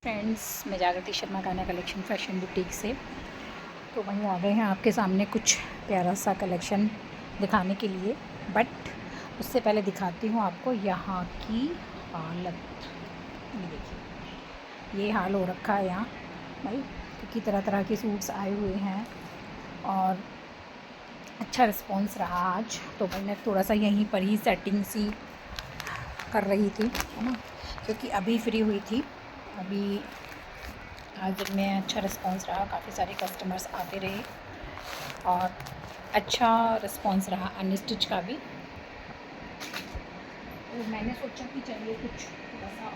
Friends, मैं जागृति शर्मा गाना कलेक्शन फैशन बुटीक से। तो वहीं आ गए हैं आपके सामने कुछ प्यारा सा कलेक्शन दिखाने के लिए। बट उससे पहले दिखाती हूँ आपको यहाँ की हालत। ये देखिए, ये हाल हो रखा है यहाँ भाई, क्योंकि तरह तरह के सूट्स आए हुए हैं और अच्छा रिस्पॉन्स रहा आज। तो मैंने थोड़ा सा यहीं पर ही सेटिंग सी कर रही थी, है ना, क्योंकि अभी फ्री हुई थी। अभी आज दिन में अच्छा रिस्पॉन्स रहा, काफ़ी सारे कस्टमर्स आते रहे और अच्छा रिस्पॉन्स रहा अनस्टिच का भी। तो मैंने सोचा कि चलिए कुछ थोड़ा सा,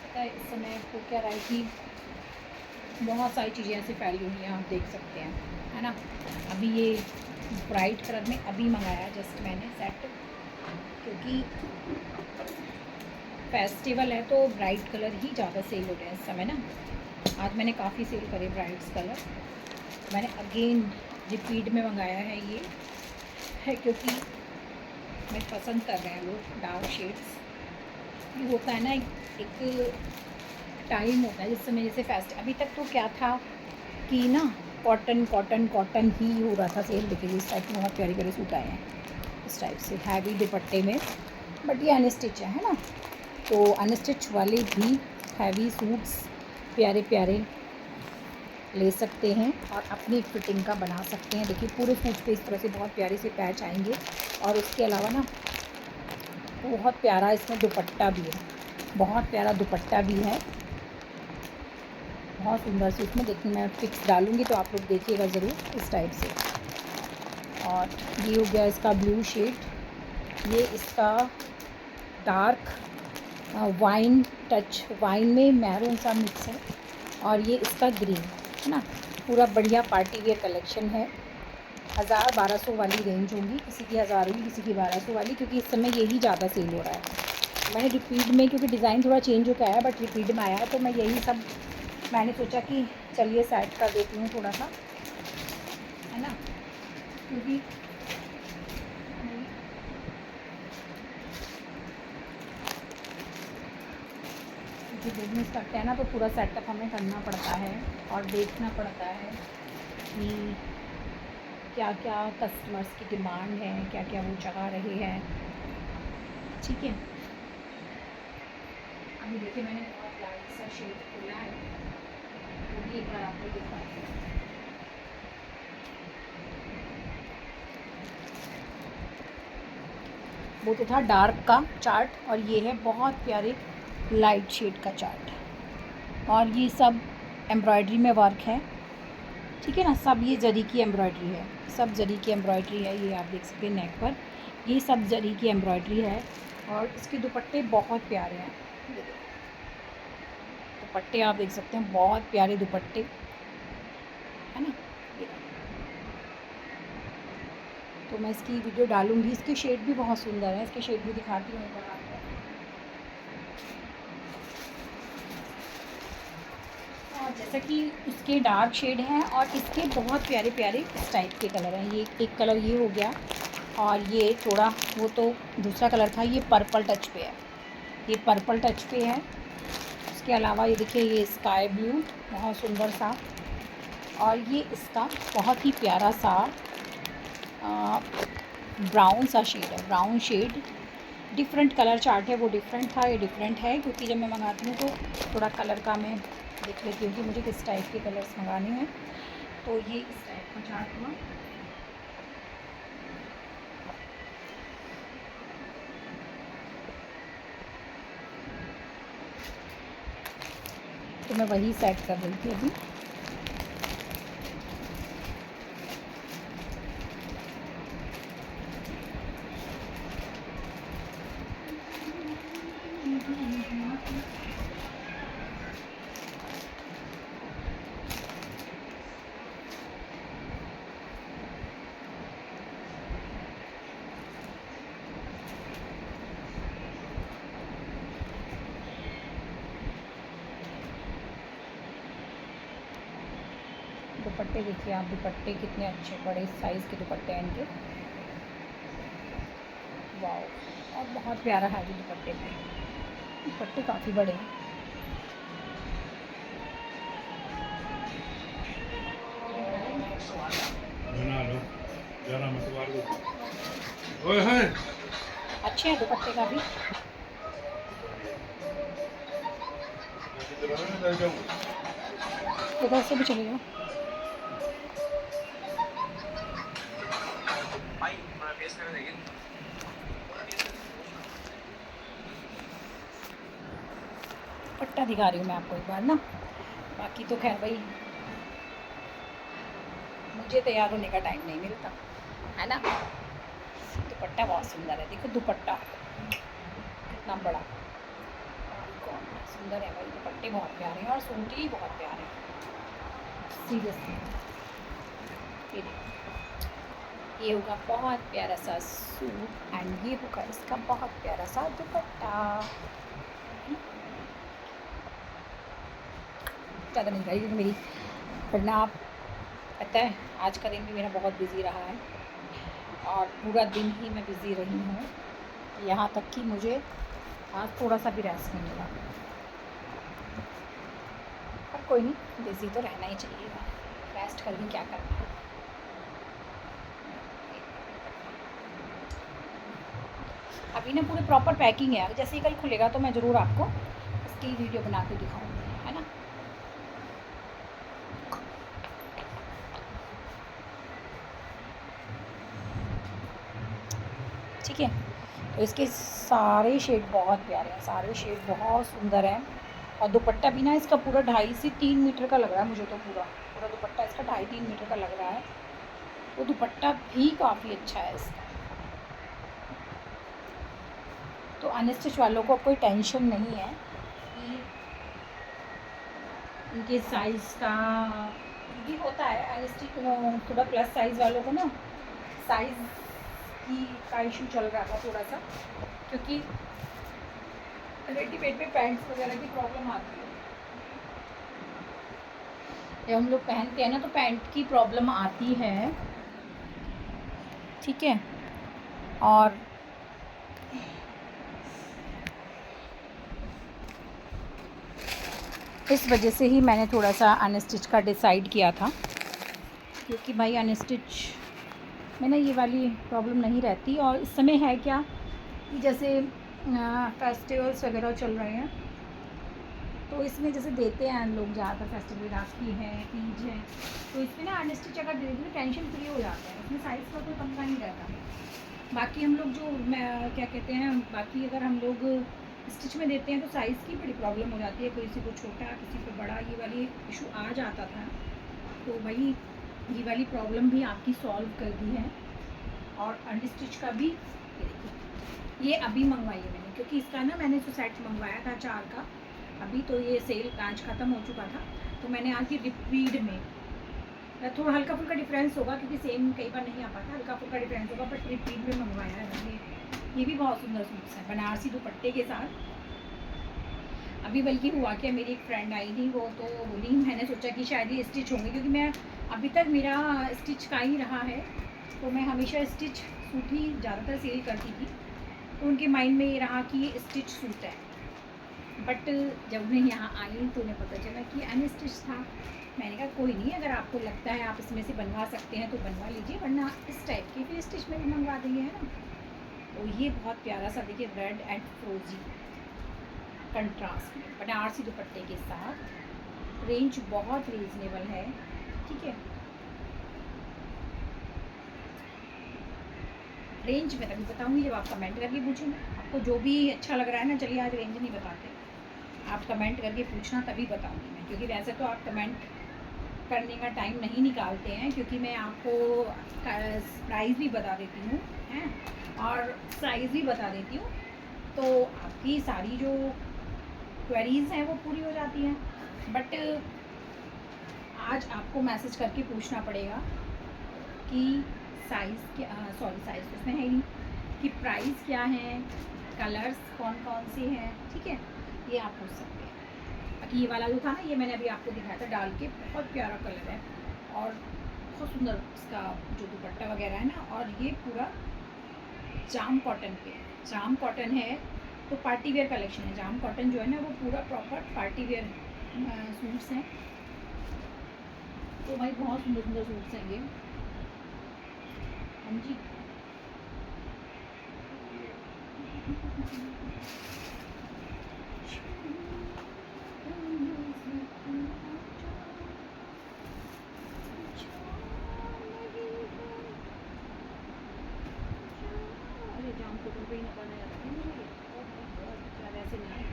पता है इस समय हो क्या रहा है कि बहुत सारी चीज़ें ऐसे फैली हुई हैं, आप देख सकते हैं, है ना। अभी ये ब्राइट कलर में अभी मंगाया जस्ट मैंने सेट, क्योंकि फेस्टिवल है तो ब्राइट कलर ही ज़्यादा सेल हो रहे हैं इस समय ना। आज मैंने काफ़ी सेल करे ब्राइट्स कलर। मैंने अगेन रिपीट में मंगाया है ये है, क्योंकि मैं पसंद कर रहे हैं लोग डार्क शेड्स। ये होता है ना, एक टाइम होता है जिस समय जैसे फेस्ट, अभी तक तो क्या था कि ना कॉटन कॉटन कॉटन ही हो रहा था सेल। देखिए इस टाइप के बहुत प्यारे प्यारे सूट आए हैं इस टाइप से हैवी दुपट्टे में, बट ये अनस्टिच है ना। तो अनस्टिच वाले भी हैवी सूट्स प्यारे प्यारे ले सकते हैं और अपनी फिटिंग का बना सकते हैं। देखिए पूरे सूट पे इस तरह से बहुत प्यारे से पैच आएंगे और उसके अलावा ना बहुत प्यारा इसमें दुपट्टा भी है, बहुत प्यारा दुपट्टा भी है, बहुत सुंदर से। इसमें देखिए मैं पिक्स डालूँगी तो आप लोग देखिएगा ज़रूर इस टाइप से। और ये हो गया इसका ब्लू शेड, ये इसका डार्क वाइन टच, वाइन में मैरून सा मिक्स है, और ये इसका ग्रीन, है ना। पूरा बढ़िया पार्टी वेयर कलेक्शन है। 1000-1200 वाली रेंज होंगी, किसी की 1000 होगी, किसी की 1200 वाली, क्योंकि इस समय यही ज़्यादा सेल हो रहा है। मैंने रिपीट में, क्योंकि डिज़ाइन थोड़ा चेंज होकर आया, बट रिपीट में आया है तो मैं यही सब मैंने सोचा कि चलिए सेट कर देती हूँ थोड़ा सा, है ना, क्योंकि बिजनेस करते हैं ना तो पूरा सेटअप हमें करना पड़ता है और देखना पड़ता है कि क्या क्या कस्टमर्स की डिमांड है, क्या क्या वो चाह रहे हैं, ठीक है। अभी देखिए मैंने बहुत लाइट सा शेड खोला है, वो भी एक बार आपको दिखाती हूँ। वो तो था डार्क का चार्ट और ये है बहुत प्यारे लाइट शेड का चार्ट, और ये सब एम्ब्रॉयडरी में वर्क है, ठीक है ना। सब ये जरी की एम्ब्रॉयडरी है, सब जरी की एम्ब्रॉयडरी है। ये आप देख सकते हैं नेक पर, ये सब जरी की एम्ब्रॉयडरी है और इसके दुपट्टे बहुत प्यारे हैं। दुपट्टे आप देख सकते हैं, बहुत प्यारे दुपट्टे, है ना। तो मैं इसकी वीडियो डालूंगी, इसके शेड भी बहुत सुंदर है, इसके शेड भी दिखाती हूँ एक बार आपको। और जैसा कि उसके डार्क शेड हैं और इसके बहुत प्यारे प्यारे इस टाइप के कलर हैं। ये एक कलर ये हो गया, और ये थोड़ा वो तो दूसरा कलर था, ये पर्पल टच पे है, ये पर्पल टच पे है। उसके अलावा ये देखिए, ये स्काई ब्लू बहुत सुंदर सा, और ये इसका बहुत ही प्यारा सा ब्राउन सा शेड है, brown shade. Different colour chart है, वो डिफरेंट था, ये डिफरेंट है, क्योंकि जब मैं मंगाती हूँ तो थोड़ा कलर का मैं देख लेती हूँ कि मुझे किस टाइप के कलर्स मंगाने हैं। तो ये इस टाइप का चार्ट हुआ। तो मैं वही सेट कर रही थी अभी। दुपट्टे देखिए आप, दुपट्टे कितने अच्छे बड़े साइज़ के दुपट्टे हैं इनके, वाओ। और बहुत प्यारा है जी दुपट्टे में, दुपट्टे काफ़ी बड़े हैं। बना लो जरा मत मार दो। ओए है अच्छे हैं दुपट्टे का भी। इधर से भी चले जाओ। दुपट्टा दिखा रही हूँ मैं आपको एक बार ना। बाकी तो खैर भाई मुझे तैयार होने का टाइम नहीं मिलता है ना। दुपट्टा बहुत सुंदर है, देखो दुपट्टा कितना बड़ा, कौन सुंदर है भाई। दुपट्टे बहुत प्यारे हैं और सूट ही बहुत प्यारे हैं सीरियसली। ये देखो, ये होगा बहुत प्यारा सा सूट एंड ये होगा इसका बहुत प्यारा सा दुपट्टा। ज़्यादा नहीं करी क्योंकि मेरी वरना आप पता है आज का दिन भी मेरा बहुत बिज़ी रहा है और पूरा दिन ही मैं बिज़ी रही हूँ। यहाँ तक कि मुझे आज थोड़ा सा भी रेस्ट नहीं मिला। पर कोई नहीं, बिज़ी तो रहना ही चाहिए, रेस्ट करके क्या करना है। अभी ना पूरे प्रॉपर पैकिंग है, जैसे ही कल खुलेगा तो मैं ज़रूर आपको इसकी वीडियो बना के दिखाऊँगी, है ना। ठीक है, तो इसके सारे शेड बहुत प्यारे हैं, सारे शेड बहुत सुंदर हैं। और दुपट्टा भी ना इसका पूरा 2.5 से 3 मीटर का लग रहा है मुझे, तो पूरा पूरा दुपट्टा इसका 2.5-3 मीटर का लग रहा है। वो दुपट्टा भी काफ़ी अच्छा है इसका। तो अनस्टिच वालों को कोई टेंशन नहीं है कि इनके साइज़ का भी होता है। अनस्टिच थोड़ा प्लस साइज़ वालों को ना साइज़ का इशू चल रहा था थोड़ा सा, क्योंकि रेडीमेड में पैंट्स वगैरह की प्रॉब्लम आती है। जब हम लोग पहनते हैं ना तो पैंट की प्रॉब्लम आती है, ठीक है। और इस वजह से ही मैंने थोड़ा सा अनस्टिच का डिसाइड किया था, क्योंकि भाई अनस्टिच में ना ये वाली प्रॉब्लम नहीं रहती। और इस समय है क्या कि जैसे फेस्टिवल्स वगैरह चल रहे हैं तो इसमें जैसे देते हैं लोग ज़्यादातर, फेस्टिवल राखी है, तीज है, तो इसमें ना अनस्टिच अगर दे दें टेंशन फ्री हो जाता है, इसमें साइज़ का कोई पंगा नहीं रहता। बाकी हम लोग जो क्या कहते हैं, बाकी अगर हम लोग स्टिच में देते हैं तो साइज़ की बड़ी प्रॉब्लम हो जाती है, किसी को छोटा किसी को बड़ा, ये वाली इशू आ जाता था। तो भाई ये वाली प्रॉब्लम भी आपकी सॉल्व कर दी है। और अनस्टिच का भी ये अभी मंगवाई है मैंने, क्योंकि इसका ना मैंने जो सेट मंगवाया था 4 का, अभी तो ये सेल आज ख़त्म हो चुका था, तो मैंने आज ये रिपीड में थोड़ा हल्का फुल्का डिफरेंस होगा क्योंकि सेम कई बार नहीं आ पाता, हल्का फुल्का डिफरेंस होगा, बट रिपीड में मंगवाया है मैंने। ये भी बहुत सुंदर सूट्स हैं बनारसी दुपट्टे के साथ। अभी बल्कि हुआ क्या, मेरी एक फ्रेंड आई थी, वो तो बोली, मैंने सोचा कि शायद ये स्टिच होंगे क्योंकि मैं अभी तक मेरा स्टिच का ही रहा है, तो मैं हमेशा स्टिच सूट ही ज़्यादातर सेल करती थी। तो उनके माइंड में ये रहा कि ये स्टिच सूट है, बट जब मैं यहाँ आई तो उन्हें पता चला कि अनस्टिच था। मैंने कहा कोई नहीं, अगर आपको लगता है आप इसमें से बनवा सकते हैं तो बनवा लीजिए, वरना इस टाइप के फिर स्टिच में भी मंगवा देंगे, है ना। तो ये बहुत प्यारा सा देखिए रेड एंड फ्रोजी कंट्रास्ट में बनारसी दुपट्टे के साथ, रेंज बहुत रीज़नेबल है, ठीक है। रेंज मैं तभी बताऊँगी जब आप कमेंट करके पूछेंगे। आपको जो भी अच्छा लग रहा है ना, चलिए आज रेंज नहीं बताते, आप कमेंट करके पूछना तभी बताऊँगी मैं, क्योंकि वैसे तो आप कमेंट करने का टाइम नहीं निकालते हैं, क्योंकि मैं आपको प्राइस भी बता देती हूँ हैं और साइज़ भी बता देती हूँ, तो आपकी सारी जो क्वेरीज़ हैं वो पूरी हो जाती हैं। बट आज आपको मैसेज करके पूछना पड़ेगा कि साइज़ क्या, सॉरी साइज़ तो उसमें है ही नहीं, कि प्राइस क्या है, कलर्स कौन कौन से हैं, ठीक है, ये आप पूछ सकते हैं। बाकी ये वाला जो था ना, ये मैंने अभी आपको दिखाया था डाल के, बहुत प्यारा कलर है और बहुत सुंदर इसका जो दुपट्टा वगैरह है ना। और ये पूरा जाम कॉटन पे, जाम कॉटन है तो पार्टी वेयर कलेक्शन है। जाम कॉटन जो है ना वो पूरा प्रॉपर पार्टी वेयर सूट्स हैं। तो भाई बहुत सुंदर सुंदर सूट्स हैं ये। हाँ जी। अरे जाम को पे ही ना बनाया था मुझे ये। ओह माय गॉड, शायद ऐसे नहीं,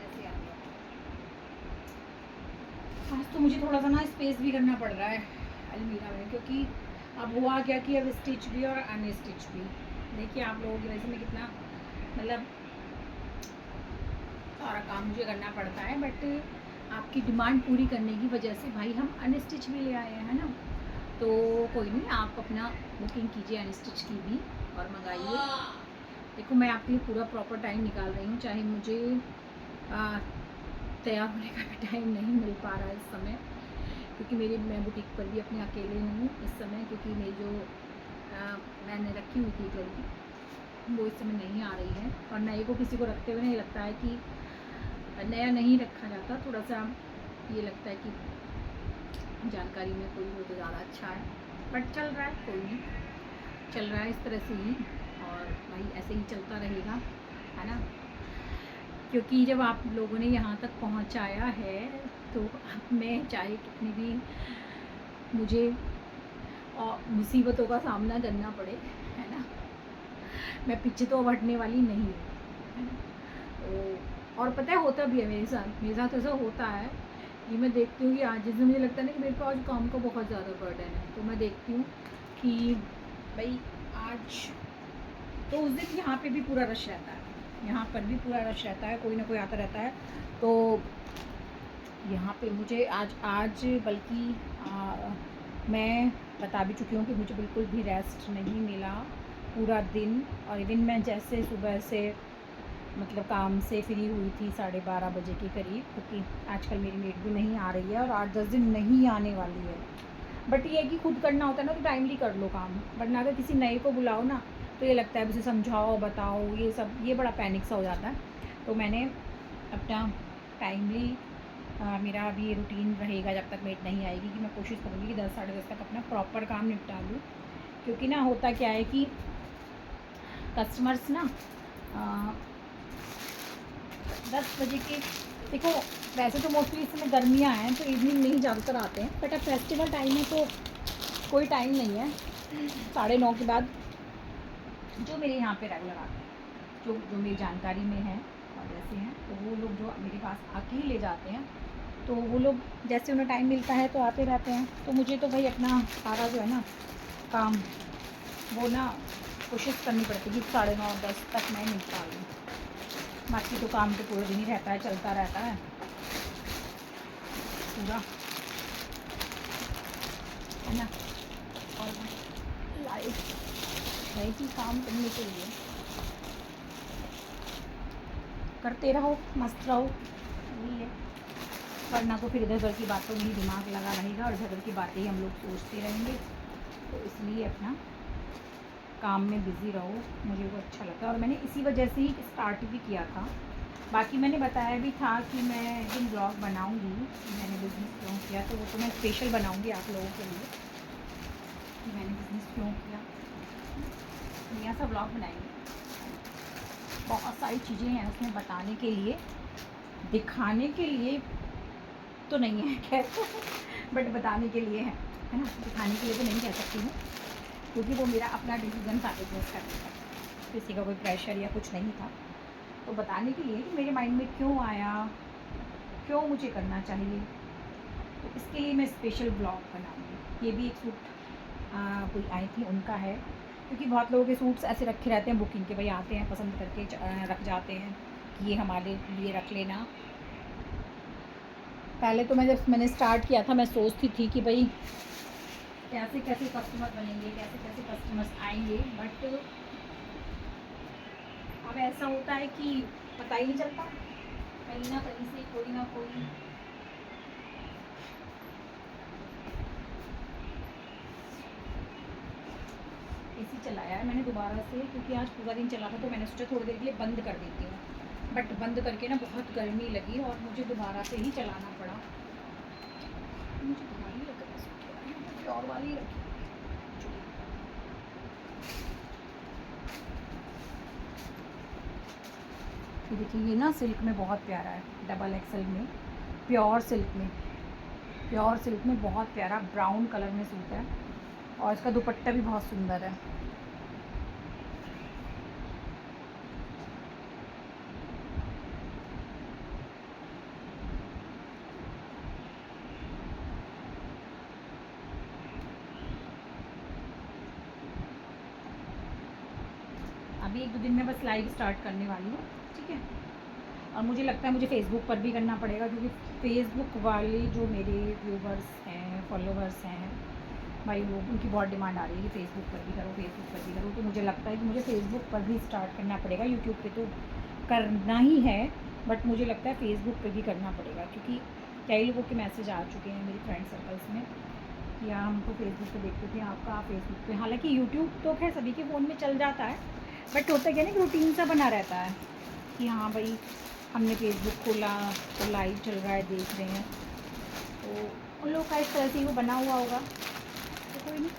ऐसे आ गया। आज तो मुझे थोड़ा सा ना स्पेस भी करना पड़ रहा है अलमीरा में, क्योंकि अब हुआ क्या कि अब स्टिच भी और अनस्टिच भी। देखिए आप लोगों की वजह से मैं कितना मतलब सारा काम मुझे करना पड़ता है, बट आपकी डिमांड पूरी करने की वजह से भाई हम अनस्टिच भी ले आए हैं ना। तो कोई नहीं, आप अपना बुकिंग कीजिए अनस्टिच की भी और मंगाइए। देखो मैं आपके लिए पूरा प्रॉपर टाइम निकाल रही हूँ, चाहे मुझे तैयार होने का भी टाइम नहीं मिल पा रहा है इस समय, क्योंकि मैं बुटीक पर भी अपने अकेले हूँ इस समय, क्योंकि मेरी जो मैंने रखी हुई थी एक लड़की वो इस समय नहीं आ रही है। और नए को किसी को रखते हुए नहीं लगता है कि नया नहीं रखा जाता, थोड़ा सा ये लगता है कि जानकारी में कोई हो तो ज़्यादा अच्छा है। बट चल रहा है, कोई नहीं, चल रहा है इस तरह से ही, और भाई ऐसे ही चलता रहेगा, है ना। क्योंकि जब आप लोगों ने यहाँ तक पहुँचाया है तो अब मैं चाहे कितनी भी मुझे मुसीबतों का सामना करना पड़े, है ना, मैं पीछे तो अब हटने वाली नहीं हूँ, है ना। तो और पता है होता भी है मेरे साथ ऐसा होता है कि मैं देखती हूँ कि आज जिस दिन मुझे लगता है ना कि मेरे पास काम का बहुत ज़्यादा बर्डन है, तो मैं देखती हूँ कि भाई आज तो उस दिन यहाँ पे भी पूरा रश रहता है, यहाँ पर भी पूरा रश रहता है, कोई ना कोई आता रहता है। तो यहाँ पे मुझे आज बल्कि मैं बता भी चुकी हूँ कि मुझे बिल्कुल भी रेस्ट नहीं मिला पूरा दिन। और इवन मैं जैसे सुबह से मतलब काम से फ्री हुई थी 12:30 बजे के करीब, क्योंकि आजकल मेरी मेड भी नहीं आ रही है और 8-10 दिन नहीं आने वाली है। बट ये है कि खुद करना होता है ना, तो टाइमली कर लो काम, वरना अगर किसी नए को बुलाओ ना तो ये लगता है उसे समझाओ बताओ, ये सब ये बड़ा पैनिक सा हो जाता है। तो मैंने अपना टाइमली मेरा अभी ये रूटीन रहेगा जब तक मेड नहीं आएगी कि मैं कोशिश करूँगी कि 10 साढ़े 10 तक अपना प्रॉपर काम निपटा लूँ। क्योंकि ना होता क्या है कि कस्टमर्स ना 10 बजे के, देखो वैसे तो मोस्टली इस समय गर्मियाँ हैं तो इवनिंग में ही ज़्यादातर आते हैं, बट अब फेस्टिवल टाइम है तो कोई टाइम नहीं है। 9:30 के बाद जो मेरे यहाँ पे रेगुलर आते हैं, जो मेरी जानकारी में है और जैसे हैं, तो वो लोग जो मेरे पास आके ही ले जाते हैं, तो वो लोग जैसे उन्हें टाइम मिलता है तो आते रहते हैं। तो मुझे तो भाई अपना सारा जो है ना काम वो ना कोशिश करनी पड़ती है कि 9:30-10 तक मैं निपटा लूँ। बाकी तो काम तो पूरे दिन ही रहता है, चलता रहता है पूरा, है ना। और लाइफ है कि काम करने के लिए करते रहो, मस्त रहो, यही है। वरना तो फिर इधर उधर की बातों में ही दिमाग लगा रहेगा और इधर उधर की बातें ही हम लोग सोचते रहेंगे। तो इसलिए अपना काम में बिज़ी रहो, मुझे वो अच्छा लगता है। और मैंने इसी वजह से ही स्टार्ट भी किया था। बाकी मैंने बताया भी था कि मैं एक दिन ब्लॉग बनाऊँगी, मैंने बिज़नेस क्यों किया, तो वो तो मैं स्पेशल बनाऊँगी आप लोगों के लिए कि मैंने बिज़नेस क्यों किया। नया सा ब्लॉग बनाएंगे, बहुत सारी चीज़ें हैं उसमें बताने के लिए, दिखाने के लिए तो नहीं है खैर बट बताने के लिए है ना। दिखाने के लिए तो नहीं कह सकती हूँ, क्योंकि वो मेरा अपना डिसीजन था बिजनेस करने का, किसी का कोई प्रेशर या कुछ नहीं था। तो बताने के लिए कि मेरे माइंड में क्यों आया, क्यों मुझे करना चाहिए, तो इसके लिए मैं स्पेशल ब्लॉग बनाऊँगी। ये भी एक सूट कोई आई थी उनका है, क्योंकि बहुत लोगों के सूट्स ऐसे रखे रहते हैं बुकिंग के, भाई आते हैं पसंद करके रख जाते हैं कि ये हमारे लिए रख लेना। पहले तो जब मैंने स्टार्ट किया था मैं सोचती थी कि भाई कैसे कैसे कस्टमर बनेंगे, कैसे कैसे कस्टमर्स आएंगे, बट अब ऐसा होता है कि पता ही नहीं चलता, कहीं ना कहीं से कोई ना कोई एसी चलाया है मैंने दोबारा से, क्योंकि आज पूरा दिन चला था तो मैंने सोचा थोड़ी देर के लिए बंद कर देती हूँ, बट बंद करके ना बहुत गर्मी लगी और मुझे दोबारा से ही चलाना पड़ा। मुझे भारी लग रहा प्योर वाली रखी। ये देखिए, ये ना सिल्क में बहुत प्यारा है, डबल एक्सल में, प्योर सिल्क में, प्योर सिल्क में बहुत प्यारा ब्राउन कलर में सूट है और इसका दुपट्टा भी बहुत सुंदर है। अभी 1-2 दिन में बस लाइव स्टार्ट करने वाली हूँ, ठीक है। और मुझे लगता है मुझे फ़ेसबुक पर भी करना पड़ेगा, क्योंकि फ़ेसबुक वाले जो मेरे व्यूवर्स हैं, फॉलोवर्स हैं भाई, वो उनकी बहुत डिमांड आ रही है कि फ़ेसबुक पर भी करो, फ़ेसबुक पर भी करो। तो मुझे लगता है कि मुझे फ़ेसबुक पर भी स्टार्ट करना पड़ेगा। यूट्यूब पे तो करना ही है, बट मुझे लगता है फ़ेसबुक पे भी करना पड़ेगा, क्योंकि कई लोगों के मैसेज आ चुके हैं मेरी फ्रेंड सर्कल्स में कि हाँ, हम तो फ़ेसबुक पे देखते थे आपका, फ़ेसबुक पे। हालाँकि यूट्यूब तो खैर सभी के फ़ोन में चल जाता है, बट होता क्या है ना कि रूटीन सा बना रहता है कि हाँ भाई, हमने फ़ेसबुक खोला तो लाइव चल रहा है, देख रहे हैं, तो उन लोग का इस तरह से ही वो बना हुआ होगा। तो कोई नहीं,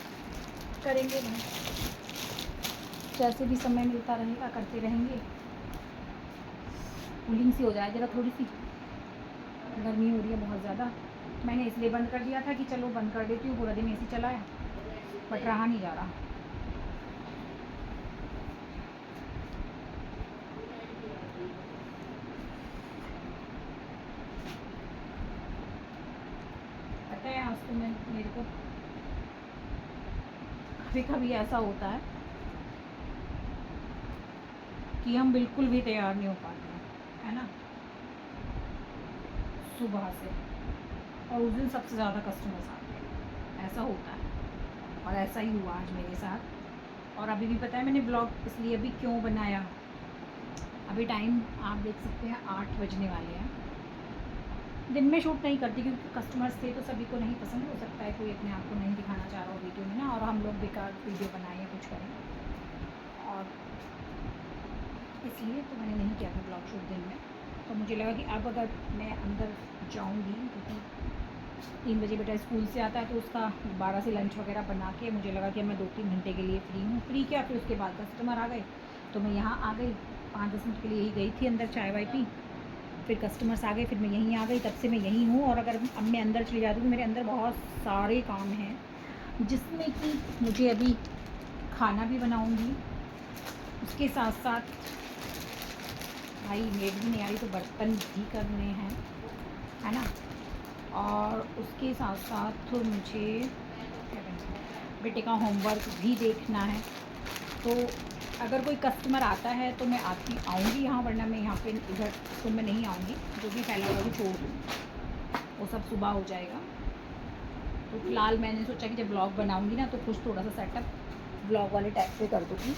करेंगे भाई, जैसे भी समय मिलता रहेगा करते रहेंगे। कूलिंग सी हो जाए ज़रा, थोड़ी सी गर्मी हो रही है बहुत ज़्यादा। मैंने इसलिए बंद कर दिया था कि चलो बंद कर देती हूँ, पूरा दिन एसी चला है, बट रहा नहीं जा रहा। पता है, आज तो मेरे को कभी कभी ऐसा होता है कि हम बिल्कुल भी तैयार नहीं हो पाते हैं, है ना, सुबह से, और उस दिन सबसे ज़्यादा कस्टमर्स आते हैं, ऐसा होता है। और ऐसा ही हुआ आज मेरे साथ। और अभी भी पता है मैंने ब्लॉग इसलिए अभी क्यों बनाया, अभी टाइम आप देख सकते हैं 8 बजने वाले हैं। दिन में शूट नहीं करती क्योंकि कस्टमर्स थे तो सभी को नहीं पसंद, हो सकता है कोई अपने आप को नहीं दिखाना चाह रहा हो वीडियो में ना, और हम लोग बेकार वीडियो बनाएं या कुछ करें, और इसलिए तो मैंने नहीं किया था ब्लॉग शूट दिन में। तो मुझे लगा कि अब अगर मैं अंदर जाऊंगी, क्योंकि 3 बजे बेटा स्कूल से आता है, तो उसका 12 से लंच वगैरह बना के मुझे लगा कि मैं 2-3 घंटे के लिए फ्री हूँ। फ्री क्या, फिर उसके बाद कस्टमर आ गए तो मैं यहाँ आ गई, 5-10 मिनट के लिए ही गई थी अंदर, चाय वाय पी, फिर कस्टमर्स आ गए, फिर मैं यहीं आ गई, तब से मैं यहीं हूँ। और अगर अब मैं अंदर चली जाती हूँ तो मेरे अंदर बहुत सारे काम हैं, जिसमें कि मुझे अभी खाना भी बनाऊँगी, उसके साथ साथ भाई मेड भी नहीं आ रही तो बर्तन भी करने हैं, है ना, और उसके साथ साथ तो मुझे बेटे का होमवर्क भी देखना है। तो अगर कोई कस्टमर आता है तो मैं आऊँगी यहाँ, वरना मैं यहाँ पे इधर तो मैं नहीं आऊँगी, जो भी फैला हुआ भी छोड़ दूँ, वो सब सुबह हो जाएगा। तो फिलहाल मैंने सोचा कि जब ब्लॉग बनाऊँगी ना, तो कुछ थोड़ा सा सेटअप ब्लॉग वाले टाइप पे कर दूँगी,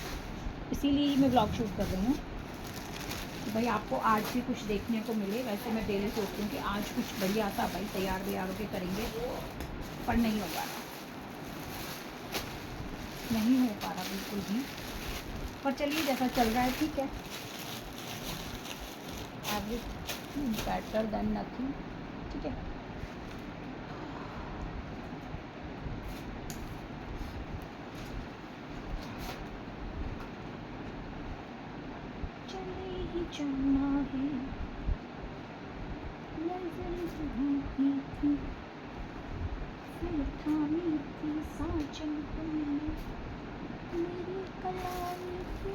इसीलिए मैं ब्लॉग शूट कर रही हूँ कि भाई आपको आज भी कुछ देखने को मिले। वैसे मैं डेली सोचती हूँ कि आज कुछ बढ़िया सा भाई तैयार होकर करेंगे, पर नहीं हो पा रहा, नहीं हो पा रहा बिल्कुल भी। पर चलिए जैसा चल रहा है ठीक है, एवरीथिंग बेटर देन नथिंग, ठीक है। चले ही जाना है, नज़र तुम्हारी थी, फिर थामी थी साजन तुमने मेरी कलाई थी।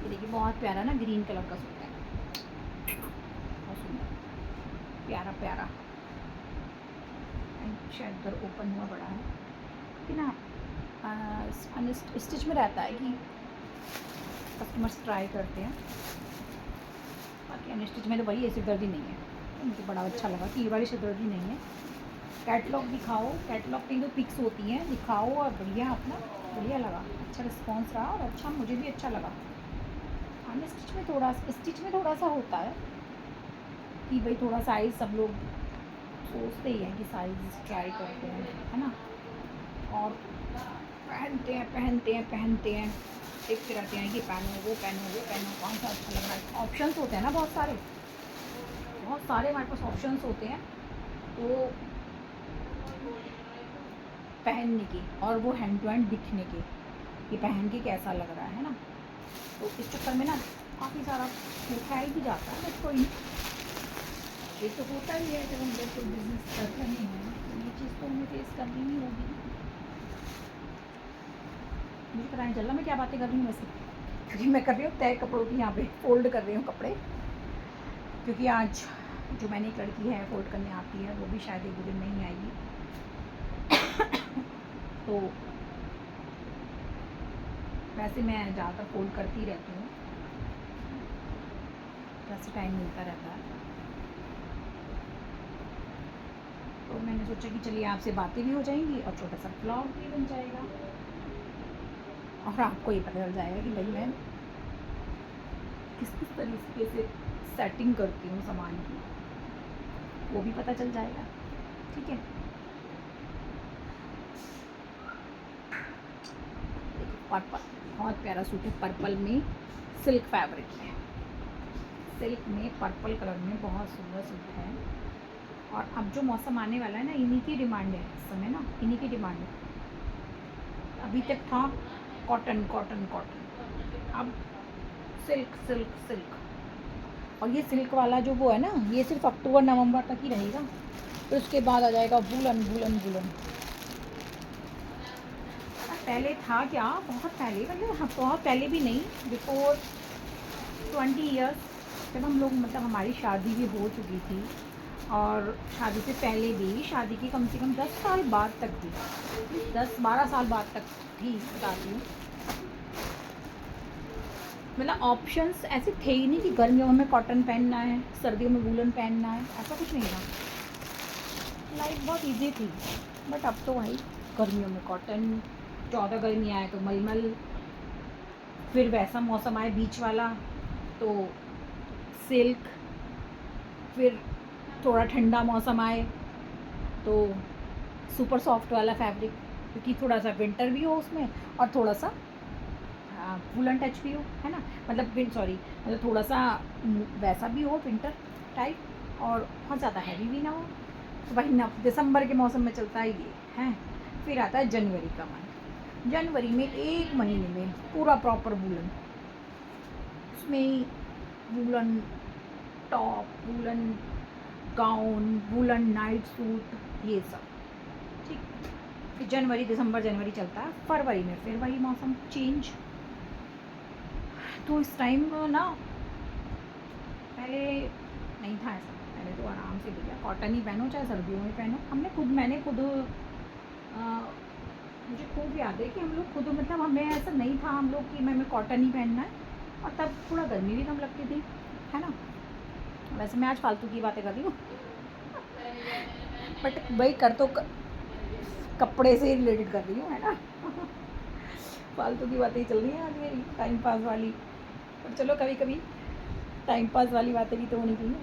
ये देखिए बहुत प्यारा ना ग्रीन कलर का सूट है, बहुत सुंदर, प्यारा प्यारा। शायद उधर ओपन हुआ बड़ा है कि ना, स्टिच में रहता है कि कस्टमर्स ट्राई करते हैं, बाकी अनस्टिच में तो वही है, सिरदर्दी नहीं है। तो मुझे बड़ा अच्छा लगा कि ये वाली सिरदर्दी नहीं है। कैटलॉग दिखाओ, कैटलॉग की जो पिक्स होती हैं दिखाओ, और बढ़िया अपना, बढ़िया लगा, अच्छा रिस्पॉन्स रहा, और अच्छा मुझे भी अच्छा लगा। स्टिच में थोड़ा सा होता है कि भाई थोड़ा साइज़ सब लोग सोचते ही हैं कि साइज़ ट्राई करते हैं, है ना, और पहनते हैं, देखते रहते हैं कि पहनो वो कौन सा अच्छा लग रहा है। ऑप्शंस होते हैं ना बहुत सारे हमारे पास ऑप्शंस होते हैं, तो पहनने के और वो हैंड टू हैंड दिखने के, ये पहन के कैसा लग रहा है ना। तो इस चक्कर में ना काफ़ी सारा फैल भी जाता है, बट कोई ये तो होता ही है जब हम लोग कोई बिजनेस कर रहे हैं, तो ये चीज़ तो हमें फेस करनी ही होगी। मुझे पता नहीं चल रहा मैं क्या बातें कर रही हूँ वैसे, क्योंकि मैं कर रही हूँ तय कपड़ों की, यहाँ पे फोल्ड कर रही हूँ कपड़े, क्योंकि आज जो मैंने एक लड़की है फोल्ड करने आती है, वो भी शायद एक दो दिन में ही आएगी। तो वैसे मैं ज़्यादातर फोल्ड करती रहती हूँ, वैसे टाइम मिलता रहता है। तो मैंने सोचा कि चलिए आपसे बातें भी हो जाएंगी और छोटा सा ब्लॉग भी बन जाएगा, और आपको ये पता चल जाएगा कि भाई मैं किस किस तरीके से सेटिंग करती हूँ सामान की, वो भी पता चल जाएगा। ठीक है, देखो पर्पल बहुत प्यारा सूट है, पर्पल में सिल्क फैब्रिक में, सिल्क में पर्पल कलर में बहुत सुंदर सूट है। और अब जो मौसम आने वाला है ना, इन्हीं की डिमांड है इस समय ना, इन्हीं की डिमांड है। अभी तक था कॉटन कॉटन कॉटन, अब सिल्क सिल्क सिल्क। और ये सिल्क वाला जो वो है ना, ये सिर्फ अक्टूबर नवंबर तक ही रहेगा, फिर उसके बाद आ जाएगा वूलन वूलन वूलन। पहले था क्या, बहुत पहले, मतलब बहुत पहले भी नहीं, बिफोर 20 ईयर्स, जब हम लोग मतलब हमारी शादी भी हो चुकी थी, और शादी से पहले भी, शादी के कम से कम 10 साल बाद तक भी, 10-12 साल बाद तक भी बताती हूँ, मतलब ऑप्शंस ऐसे थे ही नहीं कि गर्मियों में कॉटन पहनना है, सर्दियों में वूलन पहनना है, ऐसा कुछ नहीं था। लाइफ बहुत इजी थी। बट अब तो भाई गर्मियों में कॉटन, ज़्यादा गर्मी आए तो मलमल, फिर वैसा मौसम आए बीच वाला तो सिल्क, फिर थोड़ा ठंडा मौसम आए तो सुपर सॉफ्ट वाला फैब्रिक, क्योंकि थोड़ा सा विंटर भी हो उसमें और थोड़ा सा वूलन टच भी हो, है ना, मतलब सॉरी, मतलब थोड़ा सा वैसा भी हो विंटर टाइप, और बहुत ज़्यादा हैवी भी ना हो। तो भाई ना दिसंबर के मौसम में चलता है ये है। फिर आता है जनवरी का मंथ, जनवरी में एक महीने में पूरा प्रॉपर वूलन, उसमें woollen top, woollen gown, woollen night suit, ये सब ठीक। फिर जनवरी दिसंबर जनवरी चलता है, फरवरी में फिर वही मौसम चेंज। तो इस टाइम ना पहले नहीं था ऐसा, पहले तो आराम से भैया कॉटन ही पहनो चाहे सर्दियों में पहनो। मैंने खुद मुझे खूब याद है कि हम लोग खुद, मतलब हमें ऐसा नहीं था हम लोग कि मैं कॉटन ही पहनना है, और तब थोड़ा गर्मी भी कम लगती थी, है ना। वैसे मैं आज फालतू की बातें कर रही हूँ, बट भाई कर तो कपड़े से रिलेटेड कर रही हूँ, है ना। फालतू की बातें चल रही हैं आज मेरी, टाइम पास वाली, पर चलो कभी कभी टाइम पास वाली बातें भी तो होनी चाहिए।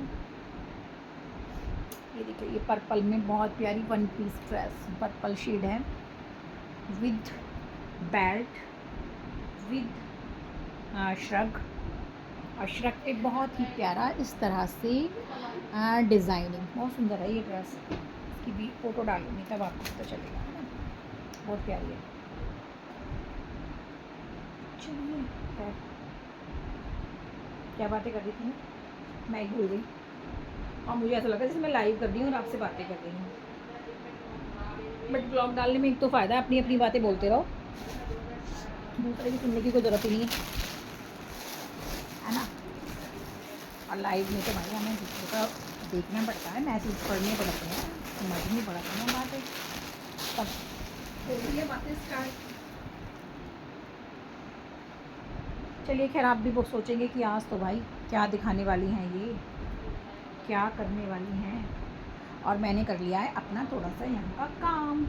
ये देखिए, ये पर्पल में बहुत प्यारी one piece dress, purple shade है, विद बेल्ट, विद श्रग, और श्रग पे बहुत ही प्यारा इस तरह से डिज़ाइनिंग, बहुत सुंदर है ये ड्रेस। इसकी भी फ़ोटो डालूंगी तब आपको पता चलेगा, है ना, बहुत प्यारी है। चलिए क्या बातें कर रही थी मैं ही भूल गई, और मुझे ऐसा लगा जैसे मैं लाइव कर रही हूँ और आपसे बातें कर रही हूँ। बट ब्लॉग डालने में एक तो फ़ायदा है, अपनी अपनी बातें बोलते रहो, दूसरे की सुनने की कोई ज़रूरत ही नहीं है ना। और लाइव में तो भाई हमें दूसरे का देखना पड़ता है, मैसेज पढ़ने पड़ते हैं, समझनी पड़ती है बातें, तब होती है बातें स्टार्ट। चलिए खैर, आप भी वो सोचेंगे कि आज तो भाई क्या दिखाने वाली हैं ये, क्या करने वाली हैं, और मैंने कर लिया है अपना थोड़ा सा यहाँ का काम।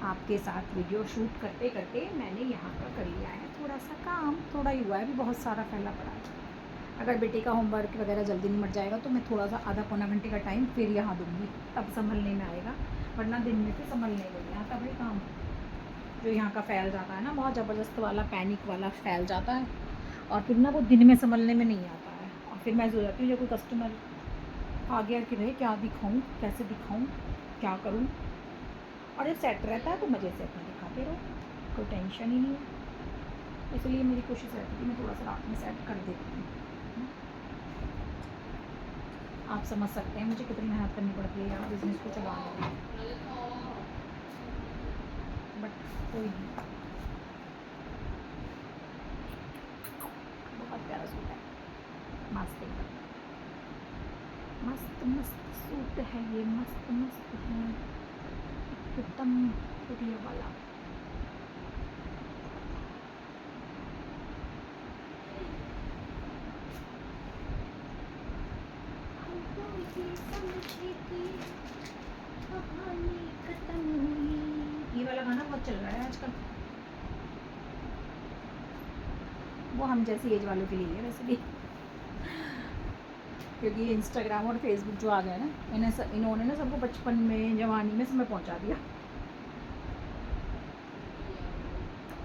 आपके साथ वीडियो शूट करते करते मैंने यहाँ का कर लिया है थोड़ा सा काम, थोड़ा ही हुआ है, भी बहुत सारा फैला पड़ा है। अगर बेटे का होमवर्क वगैरह जल्दी निमट जाएगा तो मैं थोड़ा सा आधा पौना घंटे का टाइम फिर यहाँ दूँगी, तब संभलने में आएगा, वरना दिन में फिर संभलने में नहीं आता भाई काम। जो यहाँ का फैल जाता है ना, बहुत ज़बरदस्त वाला पैनिक वाला फैल जाता है, और फिर ना वो दिन में संभलने में नहीं आता है, और फिर मैं सो जाती हूँ जब कोई कस्टमर आ गया कि भाई क्या दिखाऊँ, कैसे दिखाऊँ, क्या करूँ, और जब सेट रहता है तो मज़े से अपना दिखाते रहो, कोई टेंशन ही नहीं है। इसलिए मेरी कोशिश रहती है कि मैं थोड़ा सा रात में सेट कर देती हूँ। आप समझ सकते हैं मुझे कितनी मेहनत करनी पड़ती है यार बिज़नेस को चलाने में, बट कोई नहीं। बहुत प्यारा सूट है, मस्त एकदम, मस्त मस्त सूट है ये, मस्त मस्त है एकदम बढ़िया वाला। ये वाला गाना बहुत चल रहा है आजकल, वो हम जैसी एज वालों के लिए है वैसे भी, क्योंकि इंस्टाग्राम और फेसबुक जो आ गया ना, इन्होंने ना सबको बचपन में जवानी में समय पहुंचा दिया।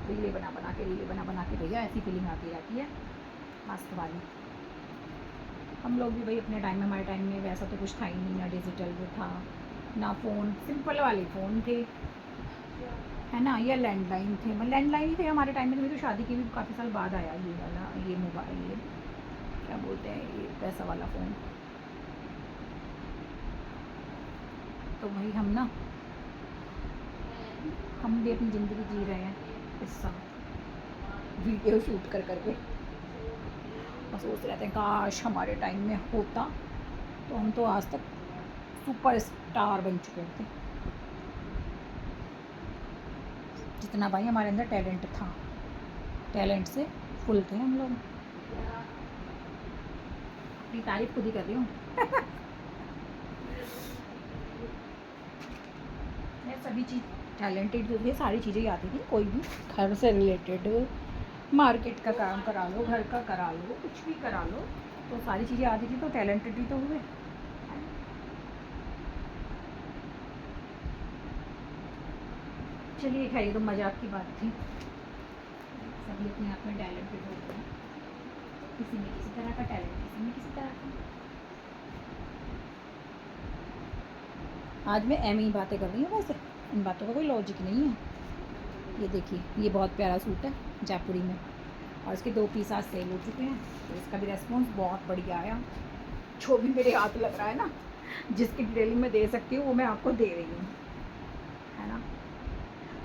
रीलें बना बना के भैया ऐसी फीलिंग आती रहती है मस्त वाली। हम लोग भी भाई अपने टाइम में, हमारे टाइम में वैसा तो कुछ था ही नहीं, ना डिजिटल वो था, ना फ़ोन, सिंपल वाले फ़ोन थे, है ना, या लैंडलाइन थे। लैंडलाइन ही थे हमारे टाइम में, तो मेरी शादी के भी काफ़ी साल बाद आया ये वाला, ये मोबाइल, ये क्या बोलते हैं, ये पैसा वाला फ़ोन। तो भाई हम भी अपनी ज़िंदगी जी रहे हैं इस वीडियो शूट कर करके, और सोच रहे थे काश हमारे टाइम में होता तो हम तो आज तक सुपर स्टार बन चुके थे। जितना भाई हमारे अंदर टैलेंट था, टैलेंट से फुल थे हम लोग। अपनी तारीफ खुद ही कर रही हूँ। मैं सभी चीज़ टैलेंटेड जो थे, सारी चीज़ें आती थी, कोई भी घर से रिलेटेड, मार्केट का काम करा लो, घर का करा लो, कुछ भी करा लो, तो सारी चीज़ें आती थी, तो टैलेंटेड ही तो हुए। चलिए खैर, ये तो मजाक की बात थी, सभी अपने आप में टैलेंटेड होते हैं, किसी में किसी तरह का टैलेंट, किसी में किसी तरह का। आज मैं एम ही बातें कर रही हूँ, वैसे इन बातों का कोई लॉजिक नहीं है। ये देखिए, ये बहुत प्यारा सूट है जयपुरी में, और इसके 2 पीस आज सेल हो चुके हैं, तो इसका भी रेस्पॉन्स बहुत बढ़िया आया। जो भी मेरे हाथ लग रहा है ना, जिसकी डिटेलिंग मैं दे सकती हूँ वो मैं आपको दे रही हूँ, है ना।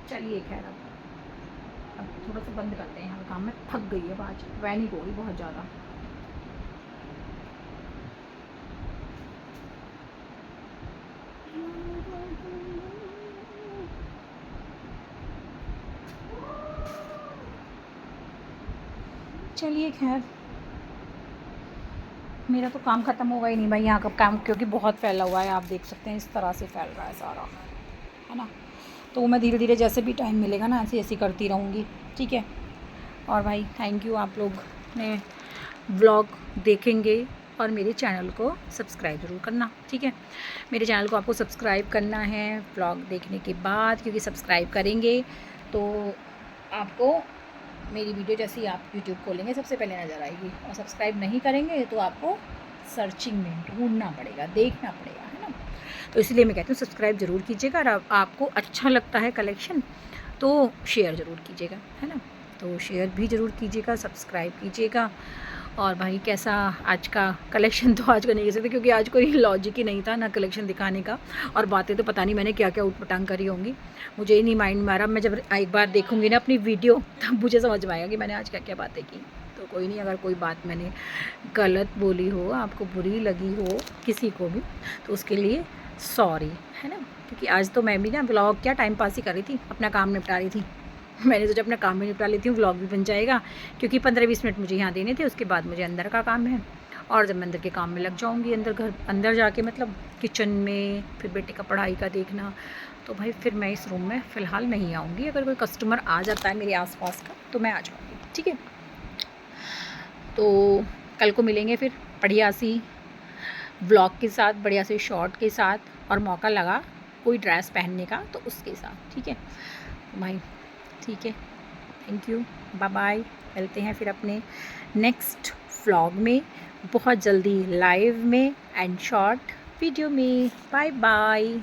चलिए खैर, अब थोड़ा सा बंद करते हैं यहाँ काम में, थक गई है आवाज़, वैनिक हो गई बहुत ज़्यादा। चलिए खैर, मेरा तो काम ख़त्म होगा ही नहीं भाई यहाँ का काम, क्योंकि बहुत फैला हुआ है, आप देख सकते हैं इस तरह से फैल रहा है सारा, है ना। तो मैं धीरे धीरे जैसे भी टाइम मिलेगा ना, ऐसे ऐसे करती रहूँगी, ठीक है। और भाई थैंक यू, आप लोग ने व्लॉग देखेंगे और मेरे चैनल को सब्सक्राइब ज़रूर करना, ठीक है। मेरे चैनल को आपको सब्सक्राइब करना है व्लॉग देखने के बाद, क्योंकि सब्सक्राइब करेंगे तो आपको मेरी वीडियो जैसे ही आप यूट्यूब खोलेंगे सबसे पहले नज़र आएगी, और सब्सक्राइब नहीं करेंगे तो आपको सर्चिंग में ढूंढना पड़ेगा, देखना पड़ेगा, है ना। तो इसलिए मैं कहती हूँ सब्सक्राइब ज़रूर कीजिएगा, और आपको अच्छा लगता है कलेक्शन तो शेयर ज़रूर कीजिएगा, है ना। तो शेयर भी ज़रूर कीजिएगा, सब्सक्राइब कीजिएगा। और भाई कैसा आज का कलेक्शन, तो आज का नहीं कह सकते क्योंकि आज कोई लॉजिक ही नहीं था ना कलेक्शन दिखाने का, और बातें तो पता नहीं मैंने क्या क्या उटपटांग करी होंगी, मुझे ही नहीं माइंड में आ रहा। मैं जब एक बार देखूंगी ना अपनी वीडियो तब मुझे समझ में आएगा कि मैंने आज क्या क्या बातें की। तो कोई नहीं, अगर कोई बात मैंने गलत बोली हो, आपको बुरी लगी हो किसी को भी, तो उसके लिए सॉरी, है ना। क्योंकि आज तो मैं भी ना ब्लॉग क्या टाइम पास ही कर रही थी, अपना काम निपटा रही थी। मैंने सोचा अपना काम भी निपटा लेती हूँ, व्लॉग भी बन जाएगा, क्योंकि 15-20 मिनट मुझे यहाँ देने थे, उसके बाद मुझे अंदर का काम है, और जब मैं अंदर के काम में लग जाऊँगी, अंदर जाके मतलब किचन में, फिर बेटे का पढ़ाई का देखना, तो भाई फिर मैं इस रूम में फ़िलहाल नहीं आऊँगी। अगर कोई कस्टमर आ जाता है मेरे आसपास का तो मैं आ जाऊँगी, ठीक है। तो कल को मिलेंगे फिर बढ़िया सी व्लॉग के साथ, बढ़िया से शॉर्ट के साथ, और मौका लगा कोई ड्रेस पहनने का तो उसके साथ, ठीक है भाई, ठीक है। Thank you, bye bye. मिलते हैं फिर अपने नेक्स्ट व्लॉग में बहुत जल्दी, लाइव में एंड शॉर्ट वीडियो में। Bye bye.